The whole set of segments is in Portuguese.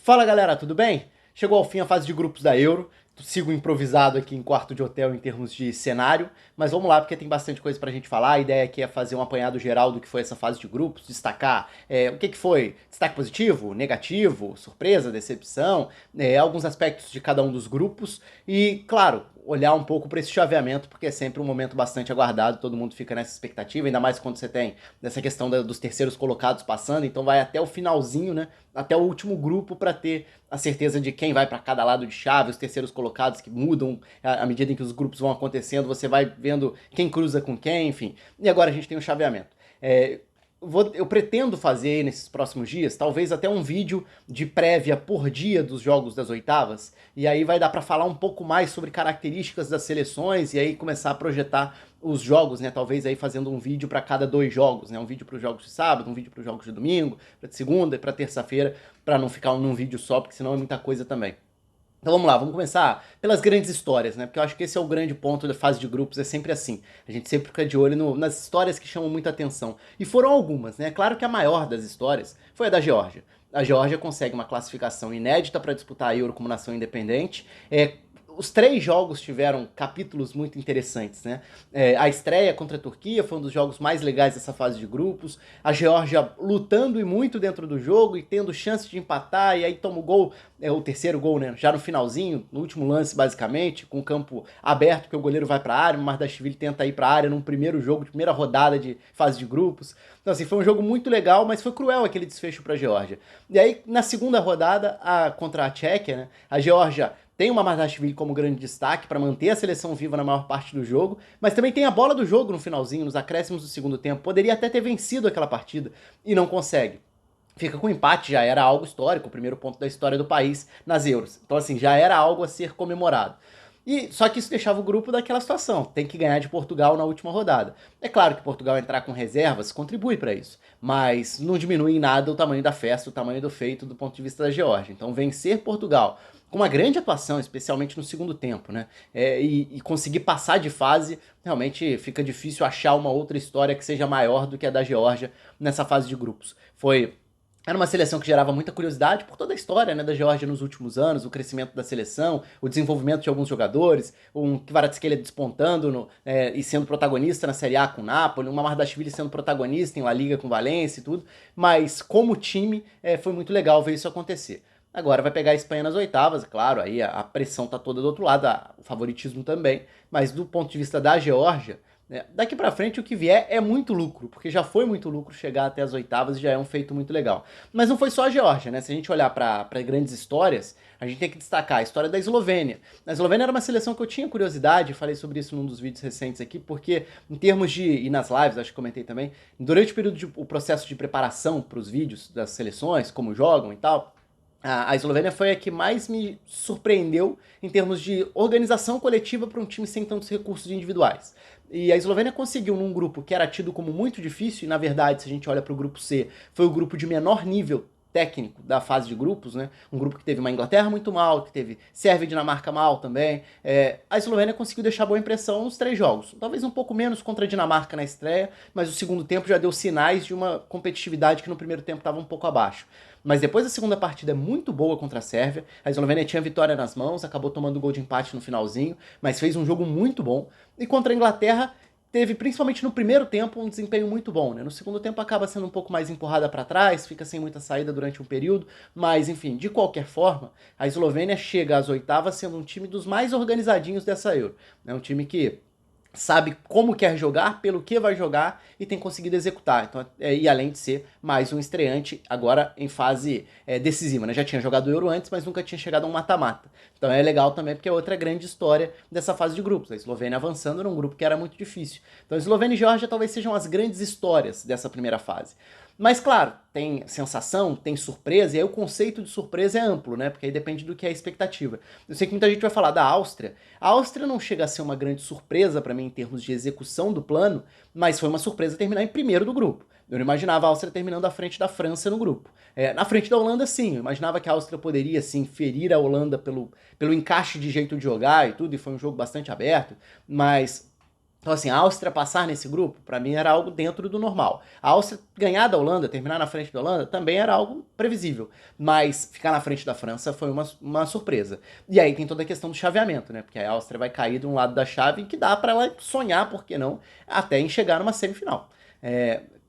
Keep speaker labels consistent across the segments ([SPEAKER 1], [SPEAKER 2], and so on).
[SPEAKER 1] Fala galera, tudo bem? Chegou ao fim a fase de grupos da Euro. Sigo improvisado aqui em quarto de hotel em termos de cenário, mas vamos lá porque tem bastante coisa pra gente falar. A ideia aqui é fazer um apanhado geral do que foi essa fase de grupos, destacar o que foi destaque positivo, negativo, surpresa, decepção, alguns aspectos de cada um dos grupos e, claro, olhar um pouco para esse chaveamento, porque é sempre um momento bastante aguardado, todo mundo fica nessa expectativa, ainda mais quando você tem essa questão dos terceiros colocados passando, então vai até o finalzinho, né? Até o último grupo para ter a certeza de quem vai para cada lado de chave, os terceiros colocados que mudam à medida em que os grupos vão acontecendo, você vai vendo quem cruza com quem, enfim. E agora a gente tem o chaveamento. Eu pretendo fazer nesses próximos dias, talvez até um vídeo de prévia por dia dos jogos das oitavas, e aí vai dar para falar um pouco mais sobre características das seleções e aí começar a projetar os jogos, né? Talvez aí fazendo um vídeo para cada 2 jogos, né? Um vídeo para os jogos de sábado, um vídeo para os jogos de domingo, para segunda e para terça-feira, para não ficar num vídeo só, porque senão é muita coisa também. Então vamos lá, vamos começar pelas grandes histórias, né? Porque eu acho que esse é o grande ponto da fase de grupos, é sempre assim. A gente sempre fica de olho nas histórias que chamam muita atenção. E foram algumas, né? Claro que a maior das histórias foi a da Geórgia. A Geórgia consegue uma classificação inédita para disputar a Euro como nação independente. Os 3 jogos tiveram capítulos muito interessantes, né? A estreia contra a Turquia foi um dos jogos mais legais dessa fase de grupos. A Geórgia lutando e muito dentro do jogo e tendo chance de empatar, e aí toma o gol, o terceiro gol, né? Já no finalzinho, no último lance, basicamente, com o campo aberto, que o goleiro vai para a área, o Mardashvili tenta ir para a área num primeiro jogo, de primeira rodada de fase de grupos. Então, assim, foi um jogo muito legal, mas foi cruel aquele desfecho para a Geórgia. E aí, na segunda rodada, contra a Tchequia, né? A Geórgia tem o Mamardashvili como grande destaque para manter a seleção viva na maior parte do jogo, mas também tem a bola do jogo no finalzinho, nos acréscimos do segundo tempo. Poderia até ter vencido aquela partida e não consegue. Fica com empate, já era algo histórico, o primeiro ponto da história do país nas Euros. Então, assim, já era algo a ser comemorado. E só que isso deixava o grupo daquela situação, tem que ganhar de Portugal na última rodada. É claro que Portugal entrar com reservas contribui para isso, mas não diminui em nada o tamanho da festa, o tamanho do feito do ponto de vista da Geórgia. Então vencer Portugal com uma grande atuação, especialmente no segundo tempo, né? E conseguir passar de fase, realmente fica difícil achar uma outra história que seja maior do que a da Geórgia nessa fase de grupos. Era uma seleção que gerava muita curiosidade por toda a história, né, da Geórgia nos últimos anos, o crescimento da seleção, o desenvolvimento de alguns jogadores, um Kvaratskhelia despontando e sendo protagonista na Série A com o Napoli, uma Mardashvili sendo protagonista em La Liga com Valência e tudo, mas como time foi muito legal ver isso acontecer. Agora vai pegar a Espanha nas oitavas, claro, aí a pressão tá toda do outro lado, o favoritismo também, mas do ponto de vista da Geórgia, daqui pra frente o que vier é muito lucro, porque já foi muito lucro chegar até as oitavas e já é um feito muito legal. Mas não foi só a Geórgia, né? Se a gente olhar para grandes histórias, a gente tem que destacar a história da Eslovênia. A Eslovênia era uma seleção que eu tinha curiosidade, falei sobre isso num dos vídeos recentes aqui, porque em termos de, e nas lives, acho que comentei também, durante o período o processo de preparação para os vídeos das seleções, como jogam e tal, a Eslovênia foi a que mais me surpreendeu em termos de organização coletiva para um time sem tantos recursos individuais. E a Eslovênia conseguiu num grupo que era tido como muito difícil, e na verdade, se a gente olha para o grupo C, foi o grupo de menor nível técnico da fase de grupos, né? Um grupo que teve uma Inglaterra muito mal, que teve Sérvia e Dinamarca mal também. A Eslovênia conseguiu deixar boa impressão nos 3 jogos. Talvez um pouco menos contra a Dinamarca na estreia, mas o segundo tempo já deu sinais de uma competitividade que no primeiro tempo estava um pouco abaixo. Mas depois da segunda partida é muito boa contra a Sérvia. A Eslovênia tinha vitória nas mãos, acabou tomando gol de empate no finalzinho, mas fez um jogo muito bom. E contra a Inglaterra teve, principalmente no primeiro tempo, um desempenho muito bom, né? No segundo tempo acaba sendo um pouco mais empurrada para trás, fica sem muita saída durante um período, mas enfim, de qualquer forma, a Eslovênia chega às oitavas sendo um time dos mais organizadinhos dessa Euro. É um time que sabe como quer jogar, pelo que vai jogar e tem conseguido executar. Então, e além de ser mais um estreante agora em fase decisiva, né? Já tinha jogado o Euro antes, mas nunca tinha chegado a um mata-mata. Então é legal também porque é outra grande história dessa fase de grupos. A Eslovênia avançando num grupo que era muito difícil. Então Eslovênia e Geórgia talvez sejam as grandes histórias dessa primeira fase. Mas claro, tem sensação, tem surpresa, e aí o conceito de surpresa é amplo, né? Porque aí depende do que é a expectativa. Eu sei que muita gente vai falar da Áustria. A Áustria não chega a ser uma grande surpresa para mim em termos de execução do plano, mas foi uma surpresa terminar em primeiro do grupo. Eu não imaginava a Áustria terminando à frente da França no grupo. Na frente da Holanda, sim. Eu imaginava que a Áustria poderia, sim, ferir a Holanda pelo encaixe de jeito de jogar e tudo, e foi um jogo bastante aberto, mas Então, assim, a Áustria passar nesse grupo, para mim, era algo dentro do normal. A Áustria ganhar da Holanda, terminar na frente da Holanda, também era algo previsível. Mas ficar na frente da França foi uma surpresa. E aí tem toda a questão do chaveamento, né? Porque a Áustria vai cair de um lado da chave que dá para ela sonhar, por que não, até em chegar numa semifinal.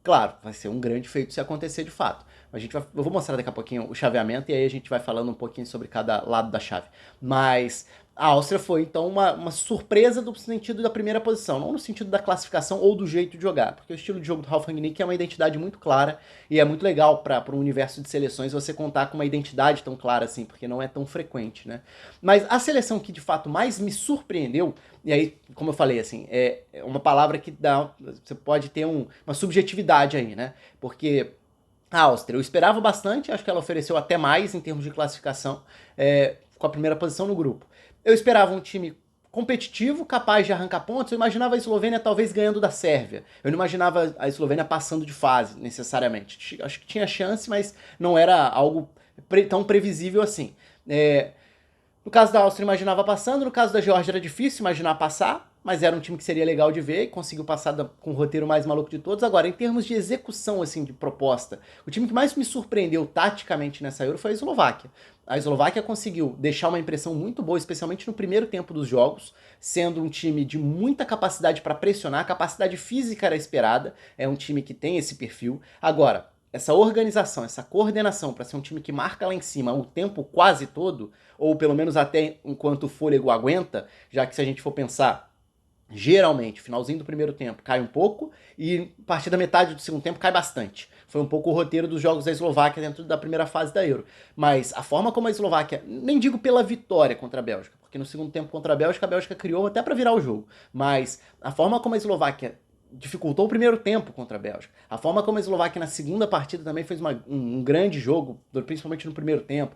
[SPEAKER 1] Claro, vai ser um grande feito se acontecer de fato. Eu vou mostrar daqui a pouquinho o chaveamento e aí a gente vai falando um pouquinho sobre cada lado da chave. Mas a Áustria foi, então, uma surpresa no sentido da primeira posição, não no sentido da classificação ou do jeito de jogar, porque o estilo de jogo do Ralf Rangnick é uma identidade muito clara e é muito legal para um universo de seleções você contar com uma identidade tão clara assim, porque não é tão frequente, né? Mas a seleção que de fato mais me surpreendeu, e aí, como eu falei, assim, é uma palavra que dá, você pode ter uma subjetividade aí, né? Porque a Áustria, eu esperava bastante, acho que ela ofereceu até mais em termos de classificação, com a primeira posição no grupo. Eu esperava um time competitivo, capaz de arrancar pontos. Eu imaginava a Eslovênia talvez ganhando da Sérvia. Eu não imaginava a Eslovênia passando de fase, necessariamente. Acho que tinha chance, mas não era algo tão previsível assim. No caso da Áustria, imaginava passando. No caso da Geórgia, era difícil imaginar passar, mas era um time que seria legal de ver e conseguiu passar com o roteiro mais maluco de todos. Agora, em termos de execução, assim, de proposta, o time que mais me surpreendeu taticamente nessa Euro foi a Eslováquia. A Eslováquia conseguiu deixar uma impressão muito boa, especialmente no primeiro tempo dos jogos, sendo um time de muita capacidade para pressionar, a capacidade física era esperada, é um time que tem esse perfil. Agora, essa organização, essa coordenação para ser um time que marca lá em cima o tempo quase todo, ou pelo menos até enquanto o fôlego aguenta, já que se a gente for pensar, geralmente, finalzinho do primeiro tempo cai um pouco e a partir da metade do segundo tempo cai bastante. Foi um pouco o roteiro dos jogos da Eslováquia dentro da primeira fase da Euro. Mas a forma como a Eslováquia, nem digo pela vitória contra a Bélgica, porque no segundo tempo contra a Bélgica criou até para virar o jogo, mas a forma como a Eslováquia dificultou o primeiro tempo contra a Bélgica. A forma como a Eslováquia na segunda partida também fez um grande jogo, principalmente no primeiro tempo.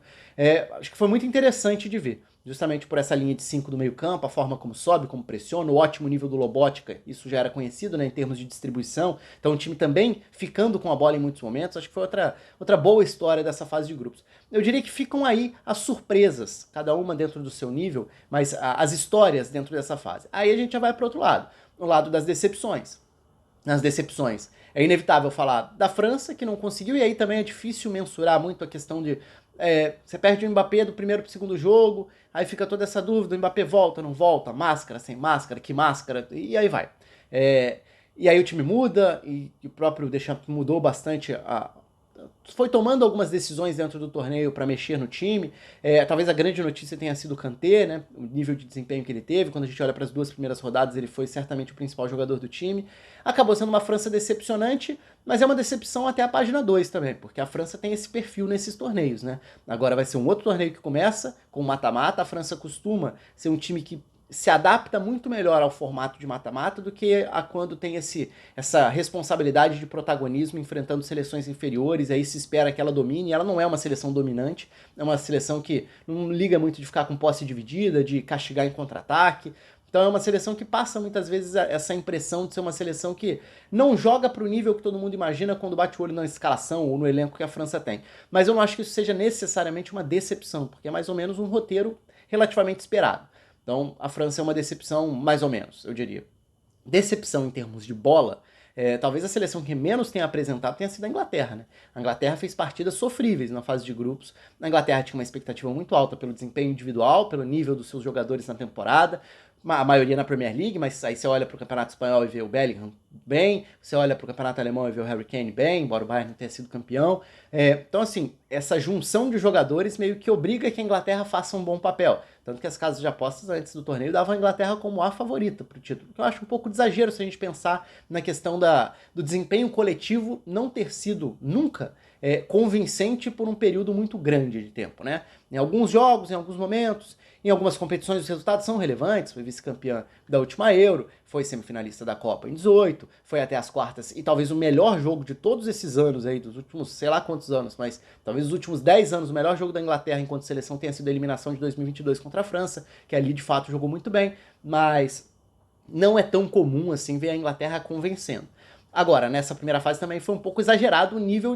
[SPEAKER 1] Acho que foi muito interessante de ver. Justamente por essa linha de 5 do meio campo, a forma como sobe, como pressiona, o ótimo nível do Lobotka, isso já era conhecido, né, em termos de distribuição. Então o time também ficando com a bola em muitos momentos. Acho que foi outra boa história dessa fase de grupos. Eu diria que ficam aí as surpresas, cada uma dentro do seu nível, mas as histórias dentro dessa fase. Aí a gente já vai para o outro lado, no lado das decepções. Nas decepções, é inevitável falar da França, que não conseguiu, e aí também é difícil mensurar muito a questão de você perde o Mbappé do primeiro pro segundo jogo, aí fica toda essa dúvida, o Mbappé volta, não volta, máscara, sem máscara, que máscara, e aí vai. E aí o time muda, e o próprio Deschamps mudou bastante foi tomando algumas decisões dentro do torneio para mexer no time. Talvez a grande notícia tenha sido o Kanté, né? O nível de desempenho que ele teve. Quando a gente olha para as duas primeiras rodadas, ele foi certamente o principal jogador do time. Acabou sendo uma França decepcionante, mas é uma decepção até a página 2 também, porque a França tem esse perfil nesses torneios, né? Agora vai ser um outro torneio que começa com mata-mata. A França costuma ser um time que se adapta muito melhor ao formato de mata-mata do que a quando tem essa responsabilidade de protagonismo enfrentando seleções inferiores, aí se espera que ela domine, e ela não é uma seleção dominante, é uma seleção que não liga muito de ficar com posse dividida, de castigar em contra-ataque. Então é uma seleção que passa muitas vezes essa impressão de ser uma seleção que não joga para o nível que todo mundo imagina quando bate o olho na escalação ou no elenco que a França tem. Mas eu não acho que isso seja necessariamente uma decepção, porque é mais ou menos um roteiro relativamente esperado. Então, a França é uma decepção, mais ou menos, eu diria. Decepção em termos de bola, talvez a seleção que menos tenha apresentado tenha sido a Inglaterra, né? A Inglaterra fez partidas sofríveis na fase de grupos. A Inglaterra tinha uma expectativa muito alta pelo desempenho individual, pelo nível dos seus jogadores na temporada, a maioria na Premier League, mas aí você olha para o Campeonato Espanhol e vê o Bellingham bem, você olha para o Campeonato Alemão e vê o Harry Kane bem, embora o Bayern não tenha sido campeão. Então, assim, essa junção de jogadores meio que obriga que a Inglaterra faça um bom papel. Tanto que as casas de apostas antes do torneio davam a Inglaterra como a favorita para o título. Que eu acho um pouco de exagero se a gente pensar na questão do desempenho coletivo não ter sido nunca convincente por um período muito grande de tempo, né? Em alguns jogos, em alguns momentos, em algumas competições os resultados são relevantes, foi vice-campeã da última Euro, foi semifinalista da Copa em 18, foi até as quartas, e talvez o melhor jogo de todos esses anos aí, dos últimos sei lá quantos anos, mas talvez os últimos 10 anos, o melhor jogo da Inglaterra enquanto seleção tenha sido a eliminação de 2022 contra a França, que ali de fato jogou muito bem, mas não é tão comum assim ver a Inglaterra convencendo. Agora, nessa primeira fase também foi um pouco exagerado o nível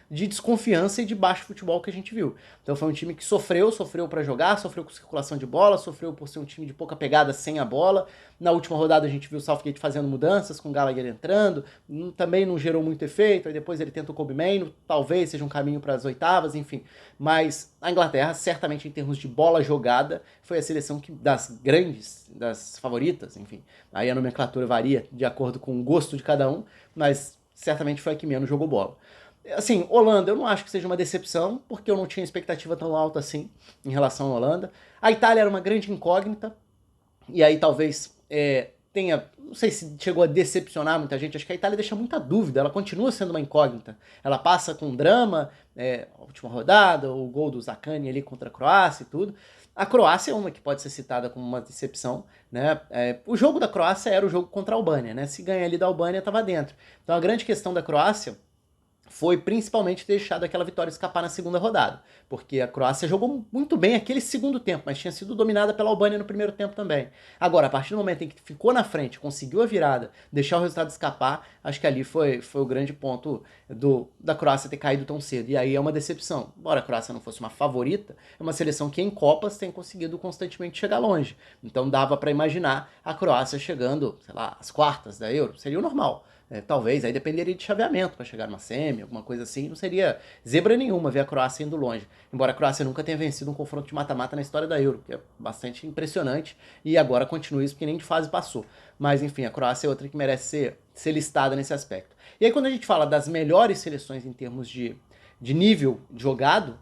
[SPEAKER 1] de desconfiança e de baixo futebol que a gente viu. Então foi um time que sofreu para jogar, sofreu com circulação de bola, sofreu por ser um time de pouca pegada sem a bola. Na última rodada a gente viu o Southgate fazendo mudanças, com o Gallagher entrando, também não gerou muito efeito, aí depois ele tenta o Kobe Mainoo, talvez seja um caminho para as oitavas, enfim. Mas a Inglaterra, certamente em termos de bola jogada, foi a seleção das grandes, das favoritas, enfim. Aí a nomenclatura varia de acordo com o gosto de cada um, mas certamente foi a que menos jogou bola. Assim, Holanda, eu não acho que seja uma decepção, porque eu não tinha expectativa tão alta assim em relação à Holanda. A Itália era uma grande incógnita, e aí talvez tenha, não sei se chegou a decepcionar muita gente, acho que a Itália deixa muita dúvida, ela continua sendo uma incógnita. Ela passa com drama, a última rodada, o gol do Zaccagni ali contra a Croácia e tudo. A Croácia é uma que pode ser citada como uma decepção, né? O jogo da Croácia era o jogo contra a Albânia, né? Se ganha ali da Albânia, estava dentro. Então a grande questão da Croácia foi principalmente ter deixado aquela vitória escapar na segunda rodada, porque a Croácia jogou muito bem aquele segundo tempo, mas tinha sido dominada pela Albânia no primeiro tempo também. Agora, a partir do momento em que ficou na frente, conseguiu a virada, deixar o resultado escapar, acho que ali foi o grande ponto da Croácia ter caído tão cedo. E aí é uma decepção. Embora a Croácia não fosse uma favorita, é uma seleção que em Copas tem conseguido constantemente chegar longe. Então dava para imaginar a Croácia chegando, sei lá, às quartas da Euro, seria o normal. Talvez, aí dependeria de chaveamento para chegar numa semi, alguma coisa assim, não seria zebra nenhuma ver a Croácia indo longe. Embora a Croácia nunca tenha vencido um confronto de mata-mata na história da Euro, que é bastante impressionante, e agora continua isso porque nem de fase passou. Mas enfim, a Croácia é outra que merece ser listada nesse aspecto. E aí quando a gente fala das melhores seleções em termos de nível jogado,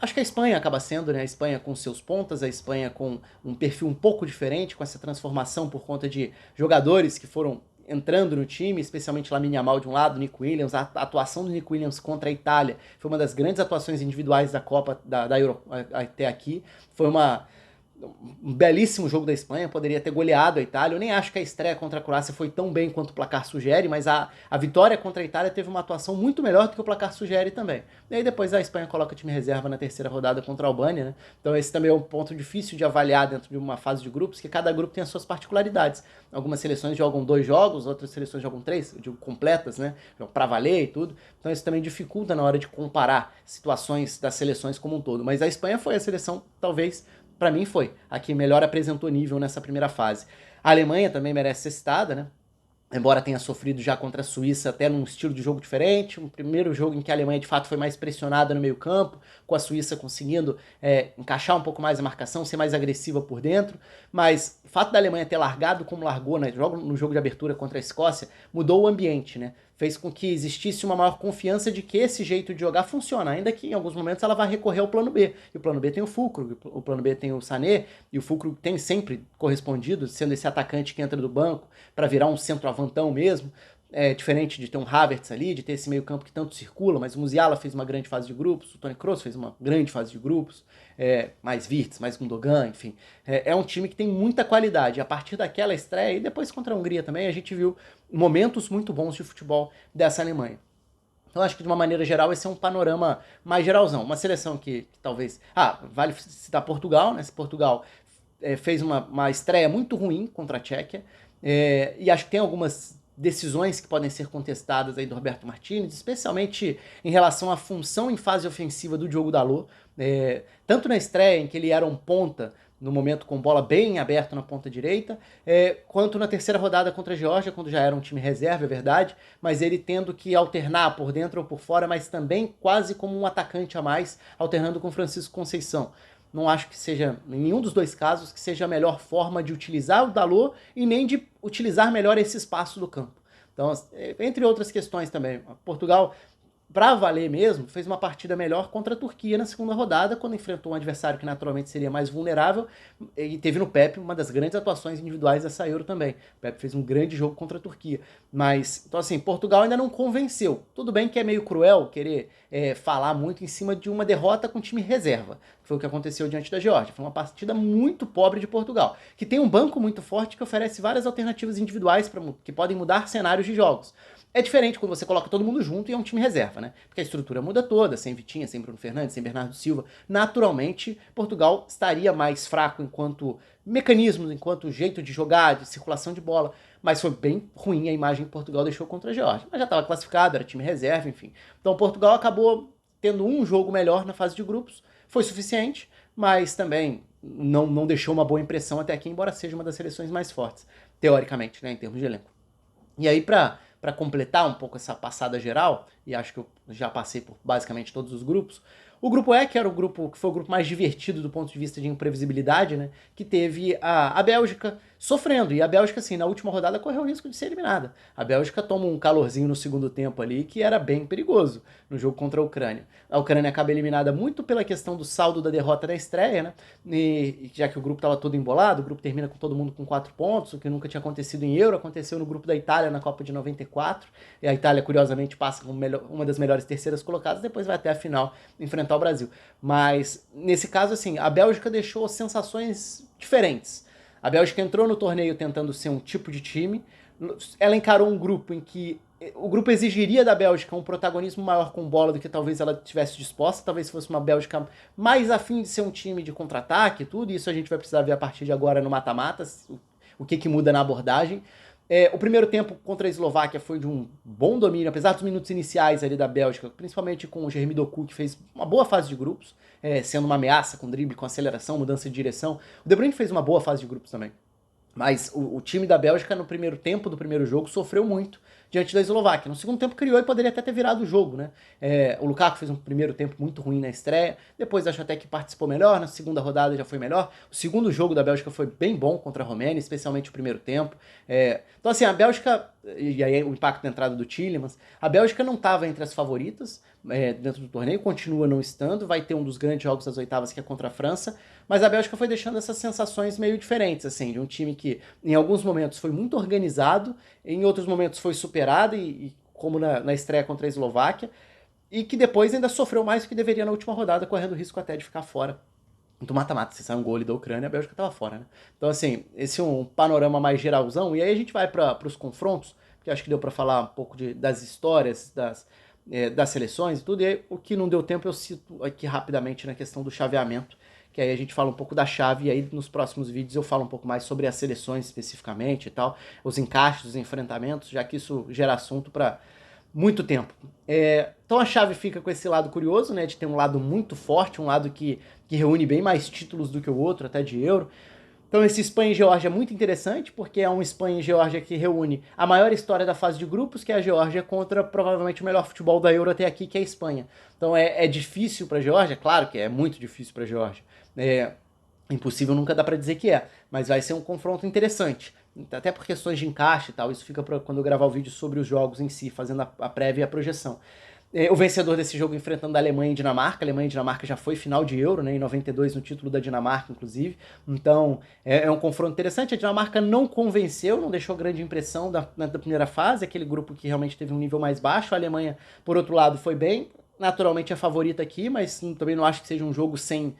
[SPEAKER 1] acho que a Espanha acaba sendo, né? A Espanha com seus pontas, a Espanha com um perfil um pouco diferente, com essa transformação por conta de jogadores que foram entrando no time, especialmente Lamine Yamal de um lado, Nico Williams. A atuação do Nico Williams contra a Itália foi uma das grandes atuações individuais da Copa da Euro até aqui. Foi um belíssimo jogo da Espanha, poderia ter goleado a Itália. Eu nem acho que a estreia contra a Croácia foi tão bem quanto o placar sugere, mas a vitória contra a Itália teve uma atuação muito melhor do que o placar sugere também. E aí depois a Espanha coloca o time reserva na terceira rodada contra a Albânia, né? Então esse também é um ponto difícil de avaliar dentro de uma fase de grupos, que cada grupo tem as suas particularidades. Algumas seleções jogam 2 jogos, outras seleções jogam 3, eu digo completas, né? Pra valer e tudo. Então isso também dificulta na hora de comparar situações das seleções como um todo. Mas a Espanha foi a seleção, talvez, para mim foi a que melhor apresentou nível nessa primeira fase. A Alemanha também merece ser citada, né? Embora tenha sofrido já contra a Suíça, até num estilo de jogo diferente. Um primeiro jogo em que a Alemanha de fato foi mais pressionada no meio campo, com a Suíça conseguindo encaixar um pouco mais a marcação, ser mais agressiva por dentro. Mas o fato da Alemanha ter largado como largou, né, no jogo de abertura contra a Escócia, mudou o ambiente, né? Fez com que existisse uma maior confiança de que esse jeito de jogar funciona, ainda que em alguns momentos ela vai recorrer ao plano B. E o plano B tem o Füllkrug, o plano B tem o Sané, e o Füllkrug tem sempre correspondido, sendo esse atacante que entra do banco para virar um centroavantão mesmo. Diferente de ter um Havertz ali, de ter esse meio campo que tanto circula, mas o Musiala fez uma grande fase de grupos, o Toni Kroos fez uma grande fase de grupos, mais Wirtz, mais Gundogan, enfim. É um time que tem muita qualidade. A partir daquela estreia, e depois contra a Hungria também, a gente viu momentos muito bons de futebol dessa Alemanha. Então acho que de uma maneira geral esse é um panorama mais geralzão. Uma seleção que talvez... vale citar Portugal, né? Portugal fez uma estreia muito ruim contra a Tchequia, e acho que tem algumas decisões que podem ser contestadas aí do Roberto Martínez, especialmente em relação à função em fase ofensiva do Diogo Dalot, tanto na estreia em que ele era um ponta, no momento com bola bem aberta na ponta direita, quanto na terceira rodada contra a Geórgia, quando já era um time reserva, é verdade, mas ele tendo que alternar por dentro ou por fora, mas também quase como um atacante a mais, alternando com Francisco Conceição. Não acho que seja, em nenhum dos dois casos, que seja a melhor forma de utilizar o Dalot e nem de utilizar melhor esse espaço do campo. Então, entre outras questões também, Portugal, para valer mesmo, fez uma partida melhor contra a Turquia na segunda rodada, quando enfrentou um adversário que naturalmente seria mais vulnerável, e teve no Pepe uma das grandes atuações individuais dessa Euro também. O Pepe fez um grande jogo contra a Turquia. Mas, então assim, Portugal ainda não convenceu. Tudo bem que é meio cruel querer falar muito em cima de uma derrota com time reserva, que foi o que aconteceu diante da Geórgia. Foi uma partida muito pobre de Portugal, que tem um banco muito forte que oferece várias alternativas individuais que podem mudar cenários de jogos. É diferente quando você coloca todo mundo junto e é um time reserva, né? Porque a estrutura muda toda, sem Vitinha, sem Bruno Fernandes, sem Bernardo Silva. Naturalmente, Portugal estaria mais fraco enquanto mecanismos, enquanto jeito de jogar, de circulação de bola. mas foi bem ruim a imagem que Portugal deixou contra a Geórgia. Mas já estava classificado, era time reserva, enfim. Então Portugal acabou tendo um jogo melhor na fase de grupos, foi suficiente, mas também não deixou uma boa impressão até aqui, embora seja uma das seleções mais fortes, teoricamente, né, em termos de elenco. E aí, para completar um pouco essa passada geral, e acho que eu já passei por basicamente todos os grupos, o grupo E, que era o grupo que foi o grupo mais divertido do ponto de vista de imprevisibilidade, né? Que teve a Bélgica sofrendo. E a Bélgica, assim, na última rodada correu o risco de ser eliminada. A Bélgica toma um calorzinho no segundo tempo ali que era bem perigoso no jogo contra a Ucrânia. A Ucrânia acaba eliminada muito pela questão do saldo da derrota da estreia, né? E já que o grupo estava todo embolado, o grupo termina com todo mundo com 4 pontos, o que nunca tinha acontecido em Euro, aconteceu no grupo da Itália na Copa de 94. E a Itália, curiosamente, passa como uma das melhores terceiras colocadas, depois vai até a final enfrentar o Brasil. Mas, nesse caso, assim, a Bélgica deixou sensações diferentes. A Bélgica entrou no torneio tentando ser um tipo de time, ela encarou um grupo em que o grupo exigiria da Bélgica um protagonismo maior com bola do que talvez ela tivesse disposta, talvez fosse uma Bélgica mais afim de ser um time de contra-ataque e tudo, isso a gente vai precisar ver a partir de agora no mata-mata, o que muda na abordagem. O primeiro tempo contra a Eslováquia foi de um bom domínio, apesar dos minutos iniciais ali da Bélgica, principalmente com o Jeremy Doku, que fez uma boa fase de grupos, sendo uma ameaça com drible, com aceleração, mudança de direção. O De Bruyne fez uma boa fase de grupos também. Mas o time da Bélgica, no primeiro tempo do primeiro jogo, sofreu muito diante da Eslováquia. No segundo tempo criou e poderia até ter virado o jogo, né? O Lukaku fez um primeiro tempo muito ruim na estreia, depois acho até que participou melhor, na segunda rodada já foi melhor. O segundo jogo da Bélgica foi bem bom contra a Romênia, especialmente o primeiro tempo. Então assim, a Bélgica, e aí o impacto da entrada do Tielemans, a Bélgica não estava entre as favoritas dentro do torneio, continua não estando, vai ter um dos grandes jogos das oitavas que é contra a França, mas a Bélgica foi deixando essas sensações meio diferentes, assim, de um time que em alguns momentos foi muito organizado, em outros momentos foi superado, como na estreia contra a Eslováquia, e que depois ainda sofreu mais do que deveria na última rodada, correndo o risco até de ficar fora do mata-mata. Se sai um gol ali da Ucrânia, a Bélgica estava fora, né? Então, assim, esse é um panorama mais geralzão, e aí a gente vai para os confrontos, que acho que deu para falar um pouco das histórias, das seleções e tudo, e aí, o que não deu tempo eu cito aqui rapidamente na questão do chaveamento, que aí a gente fala um pouco da chave, e aí nos próximos vídeos eu falo um pouco mais sobre as seleções especificamente e tal, os encaixes, os enfrentamentos, já que isso gera assunto para muito tempo. Então a chave fica com esse lado curioso, né, de ter um lado muito forte, um lado que reúne bem mais títulos do que o outro, até de Euro. Então esse Espanha e Geórgia é muito interessante, porque é um Espanha e Geórgia que reúne a maior história da fase de grupos, que é a Geórgia, contra provavelmente o melhor futebol da Euro até aqui, que é a Espanha. Então é difícil para a Geórgia, claro que é muito difícil para a Geórgia. Impossível nunca dá para dizer que mas vai ser um confronto interessante. Até por questões de encaixe e tal, isso fica para quando eu gravar o vídeo sobre os jogos em si, fazendo a prévia e a projeção. O vencedor desse jogo enfrentando a Alemanha e Dinamarca. A Alemanha e Dinamarca já foi final de Euro, né, em 92, no título da Dinamarca, inclusive. Então, é um confronto interessante. A Dinamarca não convenceu, não deixou grande impressão da primeira fase, aquele grupo que realmente teve um nível mais baixo. A Alemanha, por outro lado, foi bem. Naturalmente é favorita aqui, mas também não acho que seja um jogo sem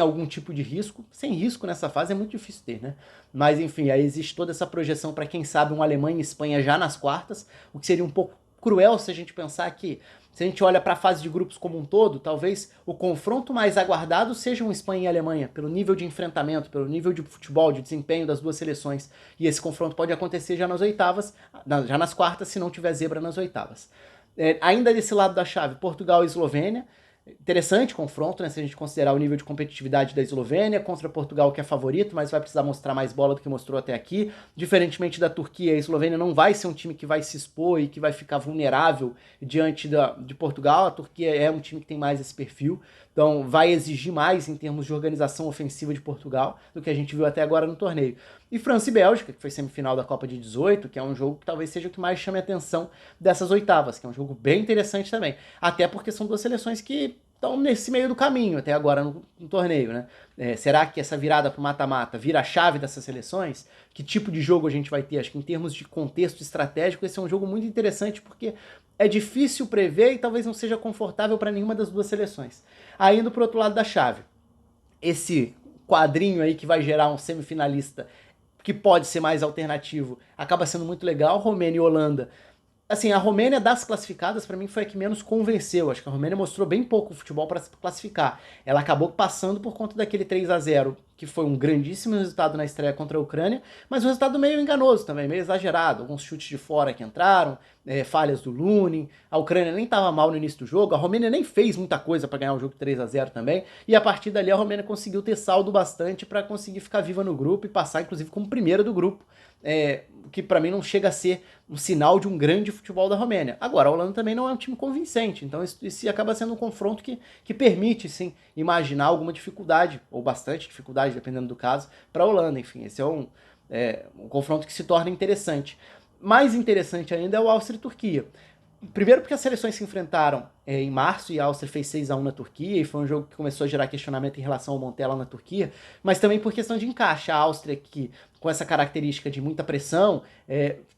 [SPEAKER 1] algum tipo de risco. Sem risco nessa fase é muito difícil ter, né? Mas enfim, aí existe toda essa projeção para quem sabe um Alemanha e Espanha já nas quartas, o que seria um pouco cruel se a gente pensar que, se a gente olha para a fase de grupos como um todo, talvez o confronto mais aguardado seja um Espanha e Alemanha, pelo nível de enfrentamento, pelo nível de futebol, de desempenho das duas seleções. E esse confronto pode acontecer já nas oitavas, já nas quartas, se não tiver zebra nas oitavas. Ainda desse lado da chave, Portugal e Eslovênia. Interessante confronto, né? Se a gente considerar o nível de competitividade da Eslovênia contra Portugal, que é favorito, mas vai precisar mostrar mais bola do que mostrou até aqui. Diferentemente da Turquia, a Eslovênia não vai ser um time que vai se expor e que vai ficar vulnerável diante de Portugal. A Turquia é um time que tem mais esse perfil, então vai exigir mais em termos de organização ofensiva de Portugal do que a gente viu até agora no torneio. E França e Bélgica, que foi semifinal da Copa de 18, que é um jogo que talvez seja o que mais chame a atenção dessas oitavas, que é um jogo bem interessante também. Até porque são duas seleções que estão nesse meio do caminho até agora no torneio, né? Será que essa virada para o mata-mata vira a chave dessas seleções? Que tipo de jogo a gente vai ter? Acho que em termos de contexto estratégico, esse é um jogo muito interessante, porque é difícil prever e talvez não seja confortável para nenhuma das duas seleções. Aí indo para o outro lado da chave, esse quadrinho aí que vai gerar um semifinalista que pode ser mais alternativo, acaba sendo muito legal. Romênia e Holanda. Assim, a Romênia das classificadas, para mim, foi a que menos convenceu. Acho que a Romênia mostrou bem pouco futebol para se classificar. Ela acabou passando por conta daquele 3-0 que foi um grandíssimo resultado na estreia contra a Ucrânia, mas um resultado meio enganoso também, meio exagerado. Alguns chutes de fora que entraram, falhas do Lunin, a Ucrânia nem estava mal no início do jogo, a Romênia nem fez muita coisa para ganhar o jogo 3-0 também, e a partir dali a Romênia conseguiu ter saldo bastante para conseguir ficar viva no grupo e passar inclusive como primeira do grupo, que para mim não chega a ser um sinal de um grande futebol da Romênia. Agora, a Holanda também não é um time convincente, então isso acaba sendo um confronto que permite, sim, imaginar alguma dificuldade, ou bastante dificuldade, dependendo do caso, para a Holanda. Enfim, esse é um confronto que se torna interessante. Mais interessante ainda é o Áustria e Turquia. Primeiro porque as seleções se enfrentaram em março e a Áustria fez 6-1 na Turquia e foi um jogo que começou a gerar questionamento em relação ao Montella na Turquia, mas também por questão de encaixe. A Áustria, que com essa característica de muita pressão,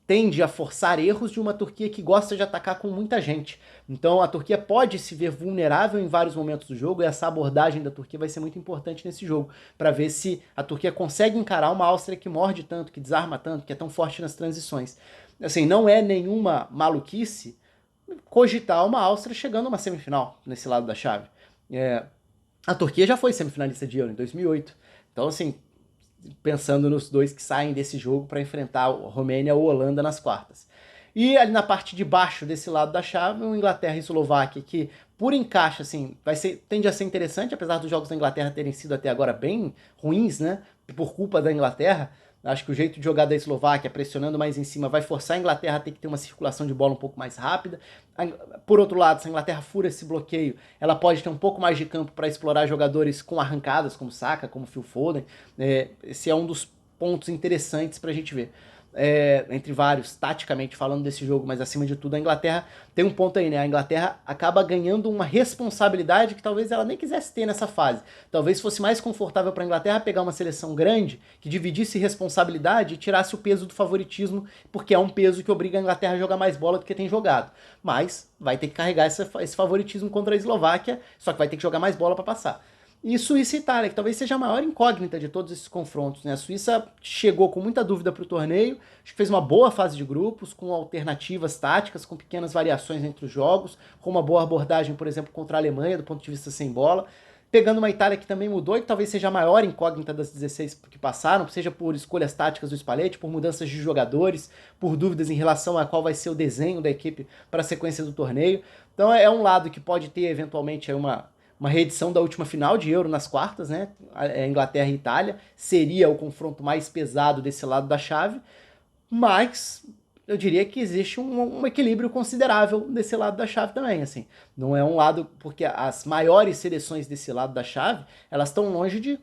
[SPEAKER 1] tende a forçar erros de uma Turquia que gosta de atacar com muita gente. Então a Turquia pode se ver vulnerável em vários momentos do jogo e essa abordagem da Turquia vai ser muito importante nesse jogo, para ver se a Turquia consegue encarar uma Áustria que morde tanto, que desarma tanto, que é tão forte nas transições. Assim, não é nenhuma maluquice cogitar uma Áustria chegando a uma semifinal nesse lado da chave. A Turquia já foi semifinalista de Euro em 2008. Então, assim, pensando nos dois que saem desse jogo para enfrentar a Romênia ou a Holanda nas quartas. E ali na parte de baixo desse lado da chave, o Inglaterra e Eslováquia, que por encaixe, assim, tende a ser interessante, apesar dos jogos da Inglaterra terem sido até agora bem ruins, né? Por culpa da Inglaterra. Acho que o jeito de jogar da Eslováquia, pressionando mais em cima, vai forçar a Inglaterra a ter que ter uma circulação de bola um pouco mais rápida. Por outro lado, se a Inglaterra fura esse bloqueio, ela pode ter um pouco mais de campo para explorar jogadores com arrancadas, como Saka, como Phil Foden. Esse é um dos pontos interessantes para a gente ver. Entre vários, taticamente falando desse jogo, mas acima de tudo a Inglaterra tem um ponto aí, né? A Inglaterra acaba ganhando uma responsabilidade que talvez ela nem quisesse ter nessa fase. Talvez fosse mais confortável para a Inglaterra pegar uma seleção grande que dividisse responsabilidade e tirasse o peso do favoritismo, porque é um peso que obriga a Inglaterra a jogar mais bola do que tem jogado. Mas vai ter que carregar esse favoritismo contra a Eslováquia, só que vai ter que jogar mais bola para passar. E Suíça e Itália, que talvez seja a maior incógnita de todos esses confrontos, né? A Suíça chegou com muita dúvida para o torneio, acho que fez uma boa fase de grupos, com alternativas táticas, com pequenas variações entre os jogos, com uma boa abordagem, por exemplo, contra a Alemanha, do ponto de vista sem bola. Pegando uma Itália que também mudou e que talvez seja a maior incógnita das 16 que passaram, seja por escolhas táticas do Spalletti, por mudanças de jogadores, por dúvidas em relação a qual vai ser o desenho da equipe para a sequência do torneio. Então é um lado que pode ter eventualmente uma reedição da última final de Euro nas quartas, né? A Inglaterra e Itália seria o confronto mais pesado desse lado da chave, mas eu diria que existe um equilíbrio considerável desse lado da chave também, assim. Não é um lado, porque as maiores seleções desse lado da chave, elas estão longe de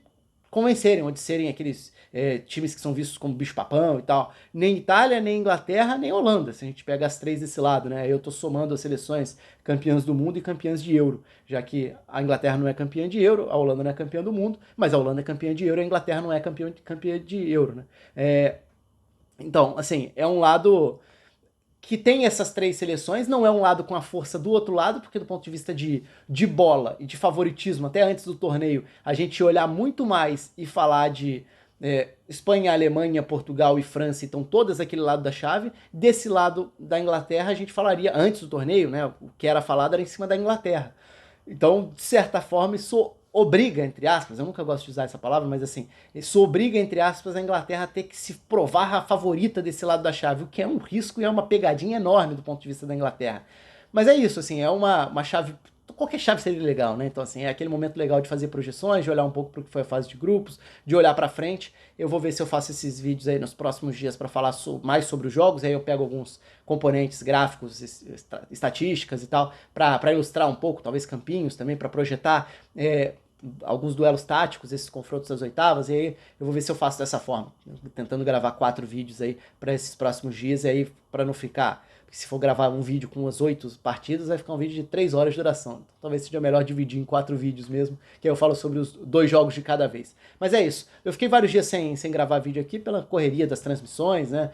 [SPEAKER 1] convencerem, ou de serem aqueles times que são vistos como bicho-papão e tal. Nem Itália, nem Inglaterra, nem Holanda, se a gente pega as três desse lado, né? Eu tô somando as seleções campeãs do mundo e campeãs de Euro, já que a Inglaterra não é campeã de Euro, a Holanda não é campeã do mundo, mas a Holanda é campeã de Euro e a Inglaterra não é campeã de Euro, né? Então, assim, é um lado que tem essas três seleções, não é um lado com a força do outro lado, porque do ponto de vista de bola e de favoritismo, até antes do torneio, a gente ia olhar muito mais e falar de Espanha, Alemanha, Portugal e França, então todas aquele lado da chave. Desse lado da Inglaterra, a gente falaria, antes do torneio, né, o que era falado era em cima da Inglaterra. Então, de certa forma, isso obriga, entre aspas, eu nunca gosto de usar essa palavra, mas assim, isso obriga, entre aspas, a Inglaterra a ter que se provar a favorita desse lado da chave, o que é um risco e é uma pegadinha enorme do ponto de vista da Inglaterra. Mas é isso, assim, é uma chave, qualquer chave seria legal, né? Então, assim, é aquele momento legal de fazer projeções, de olhar um pouco para o que foi a fase de grupos, de olhar para frente. Eu vou ver se eu faço esses vídeos aí nos próximos dias para falar mais sobre os jogos, aí eu pego alguns componentes gráficos, estatísticas e tal, para ilustrar um pouco, talvez campinhos também, para projetar alguns duelos táticos, esses confrontos das oitavas, e aí eu vou ver se eu faço dessa forma, tentando gravar 4 vídeos aí para esses próximos dias, e aí para não ficar, porque se for gravar um vídeo com as 8 partidas, vai ficar um vídeo de 3 horas de duração, então, talvez seja melhor dividir em 4 vídeos mesmo, que aí eu falo sobre os 2 jogos de cada vez. Mas é isso, eu fiquei vários dias sem gravar vídeo aqui pela correria das transmissões, né,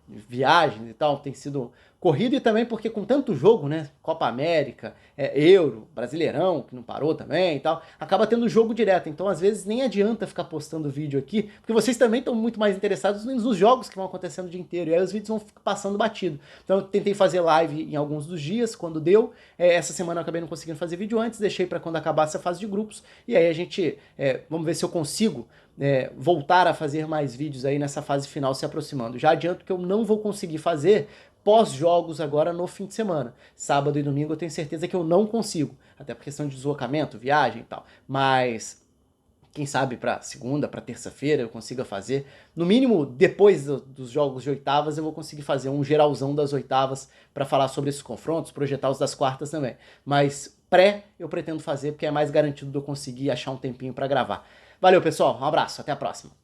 [SPEAKER 1] viagens e tal, tem sido corrido, e também porque com tanto jogo, né, Copa América, Euro, Brasileirão, que não parou também e tal, acaba tendo jogo direto, então às vezes nem adianta ficar postando vídeo aqui, porque vocês também estão muito mais interessados nos jogos que vão acontecendo o dia inteiro, e aí os vídeos vão passando batido. Então eu tentei fazer live em alguns dos dias, quando deu, essa semana eu acabei não conseguindo conseguindo fazer vídeo antes, deixei para quando acabasse a fase de grupos, e aí a gente, vamos ver se eu consigo voltar a fazer mais vídeos aí nessa fase final se aproximando. Já adianto que eu não vou conseguir fazer pós-jogos agora no fim de semana. Sábado e domingo eu tenho certeza que eu não consigo, até por questão de deslocamento, viagem e tal, mas quem sabe para segunda, para terça-feira eu consiga fazer. No mínimo, depois dos jogos de oitavas, eu vou conseguir fazer um geralzão das oitavas para falar sobre esses confrontos, projetar os das quartas também. Mas pré eu pretendo fazer porque é mais garantido de eu conseguir achar um tempinho para gravar. Valeu, pessoal. Um abraço. Até a próxima.